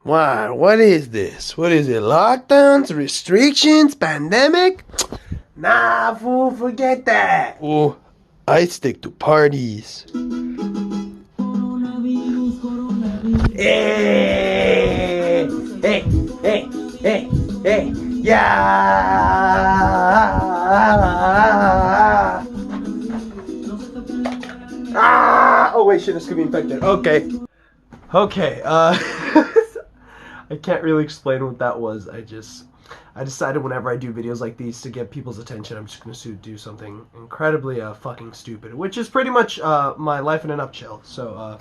Wow, what is this? What is it? Lockdowns, restrictions, pandemic? Nah, fool, forget that. Oh, I stick to parties. Hey, hey, hey, hey, hey, yeah. Ah! Oh wait, shit, this could be infected. Okay. Okay, I can't really explain what that was. I decided whenever I do videos like these to get people's attention, I'm just going to do something incredibly fucking stupid, which is pretty much my life in a nutshell. So,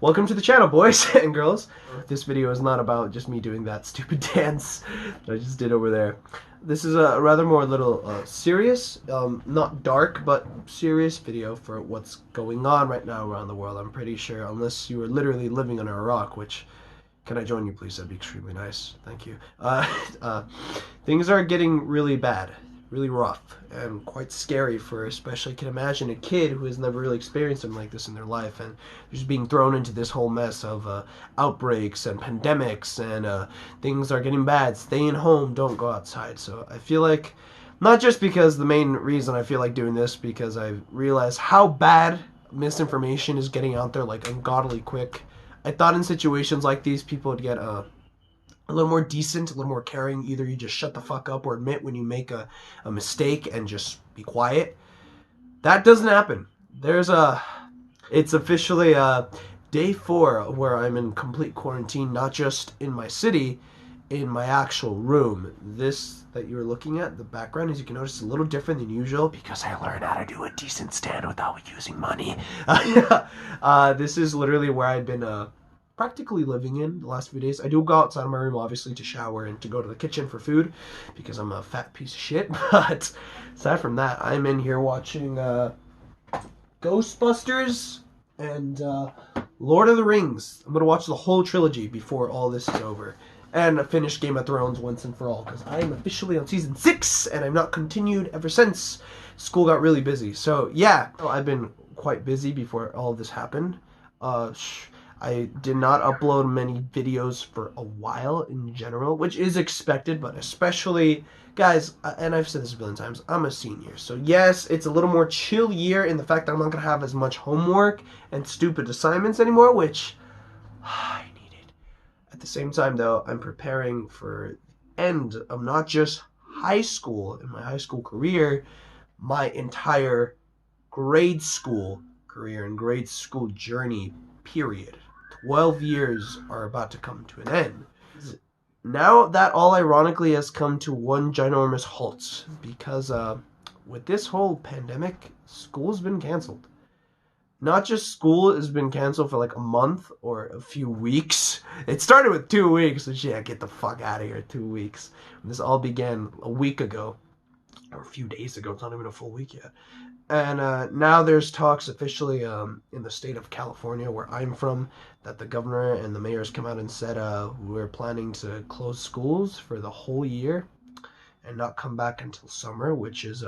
welcome to the channel, boys and girls. This video is not about just me doing that stupid dance that I just did over there. This is a rather more little serious, not dark, but serious video for what's going on right now around the world. I'm pretty sure, unless you are literally living under a rock, which... Can I join you, please? That'd be extremely nice. Thank you. Things are getting really bad, really rough, and quite scary for, especially, can imagine a kid who has never really experienced something like this in their life, and just being thrown into this whole mess of outbreaks and pandemics, and things are getting bad. Staying home, don't go outside. So I feel like, not just because the main reason I feel like doing this, because I've realized how bad misinformation is getting out there, like ungodly quick. I thought in situations like these, people would get a little more decent, a little more caring. Either you just shut the fuck up or admit when you make a mistake and just be quiet. That doesn't happen. It's officially day 4 where I'm in complete quarantine, not just in my city, in my actual room. This that you're looking at, the background, as you can notice, is a little different than usual because I learned how to do a decent stand without using money. This is literally where I've been practically living in the last few days. I do go outside of my room, obviously, to shower and to go to the kitchen for food because I'm a fat piece of shit. But aside from that, I'm in here watching Ghostbusters and Lord of the Rings. I'm going to watch the whole trilogy before all this is over. And finish Game of Thrones once and for all, because I am officially on season 6, and I've not continued ever since. School got really busy. So, yeah, I've been quite busy before all of this happened. I did not upload many videos for a while in general, which is expected, but especially, guys, and I've said this a billion times, I'm a senior. So, yes, it's a little more chill year in the fact that I'm not going to have as much homework and stupid assignments anymore, which... At the same time, though, I'm preparing for the end of not just high school and my high school career, my entire grade school career and grade school journey, period. 12 years are about to come to an end. Now that all ironically has come to one ginormous halt because with this whole pandemic, school's been canceled. Not just school has been canceled for like a month or a few weeks. It started with 2 weeks, which, yeah, get the fuck out of here, 2 weeks. This all began a week ago, or a few days ago. It's not even a full week yet. And now there's talks officially in the state of California, where I'm from, that the governor and the mayors come out and said we're planning to close schools for the whole year and not come back until summer, which is...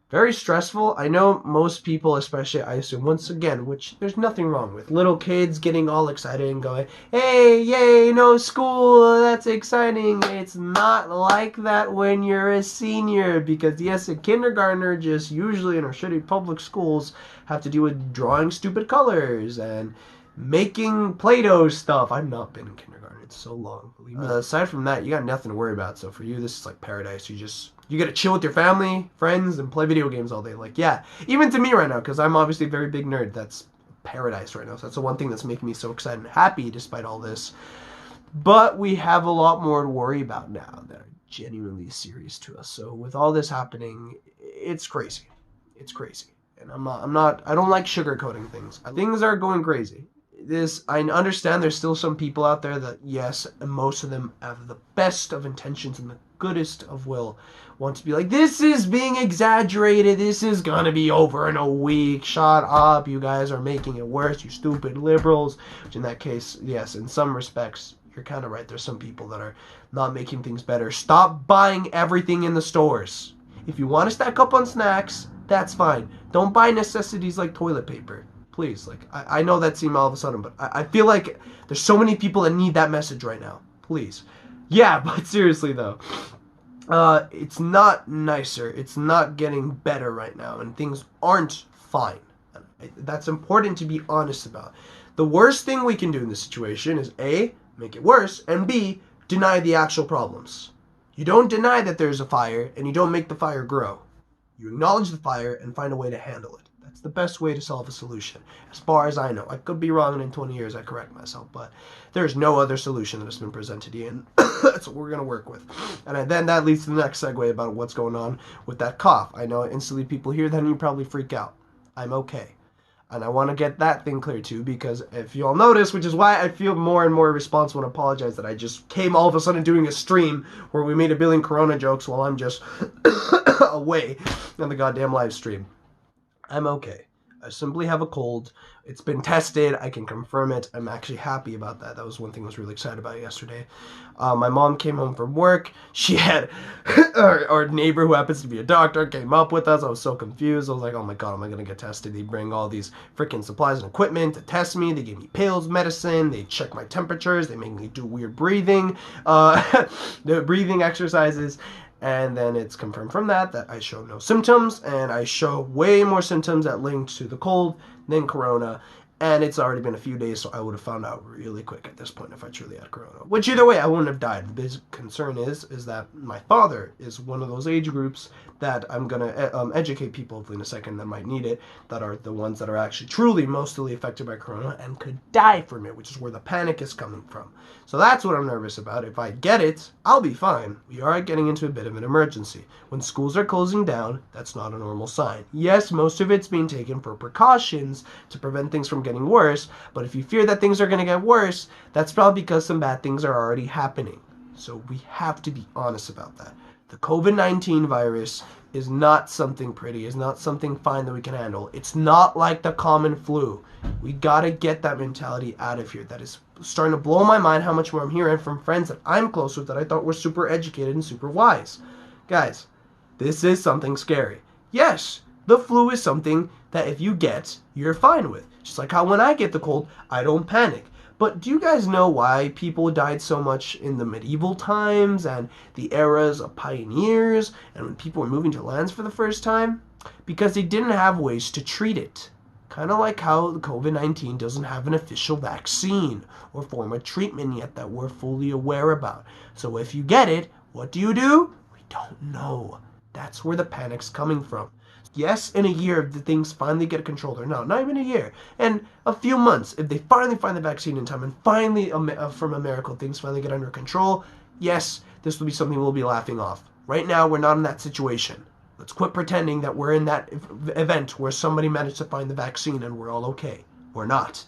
very stressful. I know most people, especially I assume, once again, which there's nothing wrong with, little kids getting all excited and going, hey, yay, no school, that's exciting. It's not like that when you're a senior, because yes, a kindergartner just usually in our shitty public schools have to deal with drawing stupid colors and making Play-Doh stuff. I've not been in kindergarten. It's so long, believe me. Aside from that, you got nothing to worry about. So for you, this is like paradise. You get to chill with your family, friends, and play video games all day. Like, yeah, even to me right now, because I'm obviously a very big nerd, that's paradise right now. So that's the one thing that's making me so excited and happy despite all this. But we have a lot more to worry about now that are genuinely serious to us. So with all this happening, it's crazy. It's crazy. And I don't like sugarcoating things. Things are going crazy. I understand there's still some people out there that, yes, and most of them have the best of intentions and the goodest of will, want to be like, this is being exaggerated, this is gonna be over in a week, shut up, you guys are making it worse, you stupid liberals. Which in that case, yes, in some respects, you're kind of right. There's some people that are not making things better. Stop buying everything in the stores. If you want to stack up on snacks, that's fine. Don't buy necessities like toilet paper. Please, like, I know that seemed all of a sudden, but I feel like there's so many people that need that message right now. Please. Yeah, but seriously, though. It's not nicer. It's not getting better right now, and things aren't fine. That's important to be honest about. The worst thing we can do in this situation is A, make it worse, and B, deny the actual problems. You don't deny that there's a fire, and you don't make the fire grow. You acknowledge the fire and find a way to handle it. That's the best way to solve a solution, as far as I know. I could be wrong, and in 20 years I correct myself, but there's no other solution that has been presented yet, and that's what we're going to work with. And then that leads to the next segue about what's going on with that cough. I know instantly people hear that and you probably freak out. I'm okay. And I want to get that thing clear too, because if you all notice, which is why I feel more and more responsible and apologize that I just came all of a sudden doing a stream where we made a billion Corona jokes while I'm just away on the goddamn live stream. I'm okay. I simply have a cold. It's been tested. I can confirm it. I'm actually happy about that. That was one thing I was really excited about yesterday. My mom came home from work. She had our neighbor, who happens to be a doctor, came up with us. I was so confused. I was like, oh my God, am I going to get tested? They bring all these freaking supplies and equipment to test me. They give me pills, medicine. They check my temperatures. They make me do weird breathing, the breathing exercises. And then it's confirmed from that I show no symptoms, and I show way more symptoms that link to the cold than Corona. And it's already been a few days, so I would have found out really quick at this point if I truly had Corona. Which either way, I wouldn't have died. The big concern is that my father is one of those age groups that I'm going to educate people, hopefully in a second, that might need it, that are the ones that are actually truly mostly affected by Corona and could die from it, which is where the panic is coming from. So that's what I'm nervous about. If I get it, I'll be fine. We are getting into a bit of an emergency. When schools are closing down, that's not a normal sign. Yes, most of it's being taken for precautions to prevent things from getting worse, but if you fear that things are going to get worse, that's probably because some bad things are already happening. So we have to be honest about that. The COVID-19 virus is not something pretty, is not something fine that we can handle. It's not like the common flu. We gotta get that mentality out of here. That is starting to blow my mind how much more I'm hearing from friends that I'm close with that I thought were super educated and super wise. Guys, this is something scary. Yes, the flu is something that if you get, you're fine with. Just like how when I get the cold, I don't panic. But do you guys know why people died so much in the medieval times and the eras of pioneers and when people were moving to lands for the first time? Because they didn't have ways to treat it. Kind of like how the COVID-19 doesn't have an official vaccine or form of treatment yet that we're fully aware about. So if you get it, what do? We don't know. That's where the panic's coming from. Yes, in a year, if the things finally get controlled, or no, not even a year, and a few months, if they finally find the vaccine in time, and finally, from a miracle, things finally get under control, yes, this will be something we'll be laughing off. Right now, we're not in that situation. Let's quit pretending that we're in that event where somebody managed to find the vaccine and we're all okay. We're not.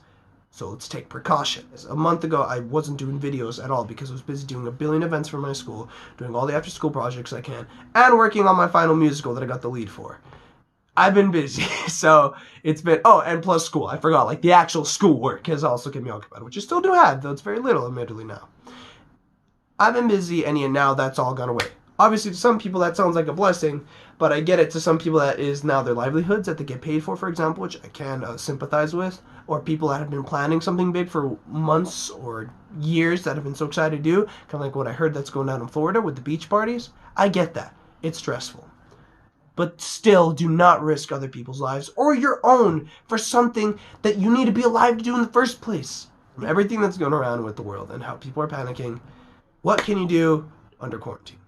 So let's take precaution. A month ago, I wasn't doing videos at all because I was busy doing a billion events for my school, doing all the after-school projects I can, and working on my final musical that I got the lead for. I've been busy, so it's been, oh, and plus school. I forgot, like, the actual school work has also kept me occupied, which I still do have, though it's very little, admittedly, now. I've been busy, and now that's all gone away. Obviously, to some people, that sounds like a blessing, but I get it. To some people, that is now their livelihoods that they get paid for example, which I can sympathize with, or people that have been planning something big for months or years that have been so excited to do, kind of like what I heard that's going down in Florida with the beach parties. I get that. It's stressful. But still, do not risk other people's lives or your own for something that you need to be alive to do in the first place. From everything that's going around with the world and how people are panicking, what can you do under quarantine?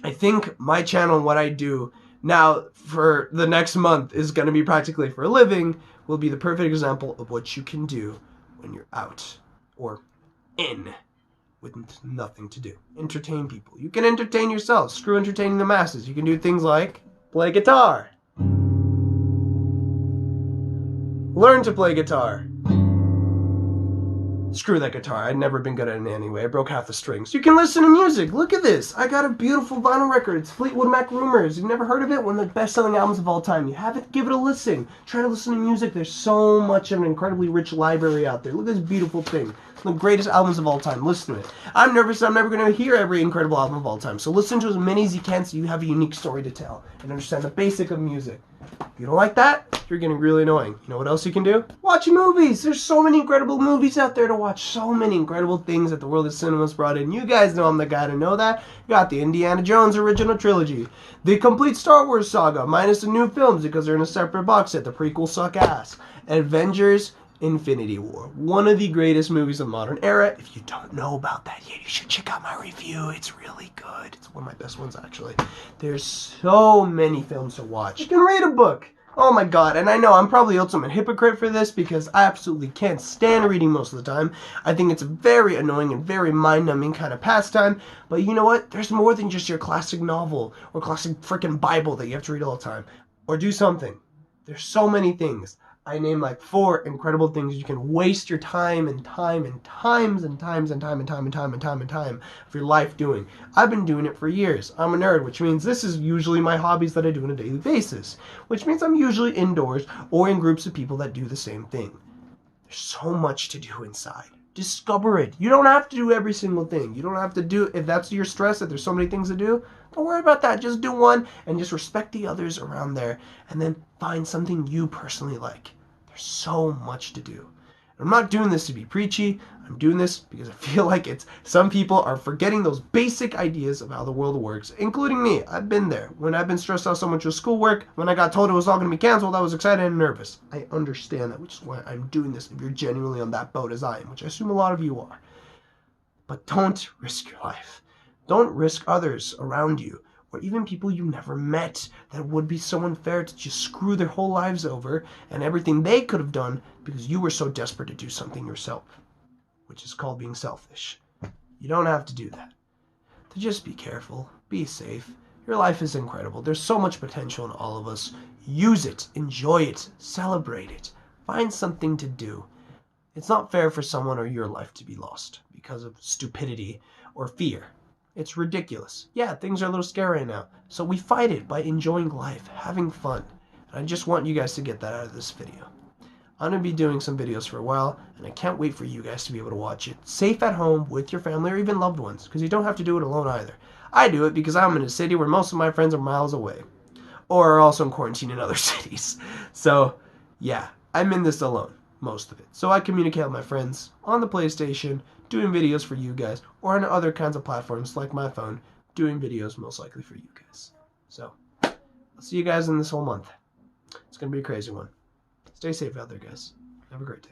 I think my channel and what I do now for the next month is going to be practically for a living, will be the perfect example of what you can do when you're out or in with nothing to do. Entertain people. You can entertain yourself. Screw entertaining the masses. You can do things like play guitar. Learn to play guitar. Screw that guitar. I'd never been good at it anyway. I broke half the strings. You can listen to music. Look at this. I got a beautiful vinyl record. It's Fleetwood Mac Rumors. You've never heard of it? One of the best-selling albums of all time. You haven't? Give it a listen. Try to listen to music. There's so much of an incredibly rich library out there. Look at this beautiful thing. It's one of the greatest albums of all time. Listen to it. I'm nervous I'm never going to hear every incredible album of all time. So listen to as many as you can so you have a unique story to tell and understand the basic of music. You don't like that? You're getting really annoying. You know what else you can do? Watch movies. There's so many incredible movies out there to watch. So many incredible things that the world of cinema's brought in. You guys know I'm the guy to know that. You got the Indiana Jones original trilogy. The complete Star Wars saga, minus the new films because they're in a separate box set. The prequels suck ass. Avengers Infinity War. One of the greatest movies of the modern era. If you don't know about that yet, you should check out my review. It's really good. It's one of my best ones, actually. There's so many films to watch. You can read a book. Oh my god, and I know I'm probably the ultimate hypocrite for this because I absolutely can't stand reading most of the time. I think it's a very annoying and very mind-numbing kind of pastime, but you know what? There's more than just your classic novel or classic freaking Bible that you have to read all the time. Or do something. There's so many things. I named like 4 incredible things you can waste your time and time and times and times and time and time and time and time and time of your life doing. I've been doing it for years. I'm a nerd, which means this is usually my hobbies that I do on a daily basis, which means I'm usually indoors or in groups of people that do the same thing. There's so much to do inside. Discover it. You don't have to do every single thing. You don't have to do, if that's your stress, that there's so many things to do, don't worry about that. Just do one and just respect the others around there and then find something you personally like. There's so much to do. I'm not doing this to be preachy. I'm doing this because I feel like some people are forgetting those basic ideas of how the world works, including me. I've been there. When I've been stressed out so much with schoolwork, when I got told it was all going to be canceled, I was excited and nervous. I understand that, which is why I'm doing this if you're genuinely on that boat as I am, which I assume a lot of you are. But don't risk your life. Don't risk others around you, or even people you never met. That would be so unfair to just screw their whole lives over and everything they could have done because you were so desperate to do something yourself, which is called being selfish. You don't have to do that. To just be careful, be safe. Your life is incredible. There's so much potential in all of us. Use it, enjoy it, celebrate it. Find something to do. It's not fair for someone or your life to be lost because of stupidity or fear. It's ridiculous. Yeah, things are a little scary right now. So we fight it by enjoying life, having fun. And I just want you guys to get that out of this video. I'm going to be doing some videos for a while, and I can't wait for you guys to be able to watch it safe at home with your family or even loved ones, because you don't have to do it alone either. I do it because I'm in a city where most of my friends are miles away, or are also in quarantine in other cities. So, yeah, I'm in this alone, most of it. So I communicate with my friends on the PlayStation, doing videos for you guys, or on other kinds of platforms like my phone, doing videos most likely for you guys. So, I'll see you guys in this whole month. It's going to be a crazy one. Stay safe out there, guys. Have a great day.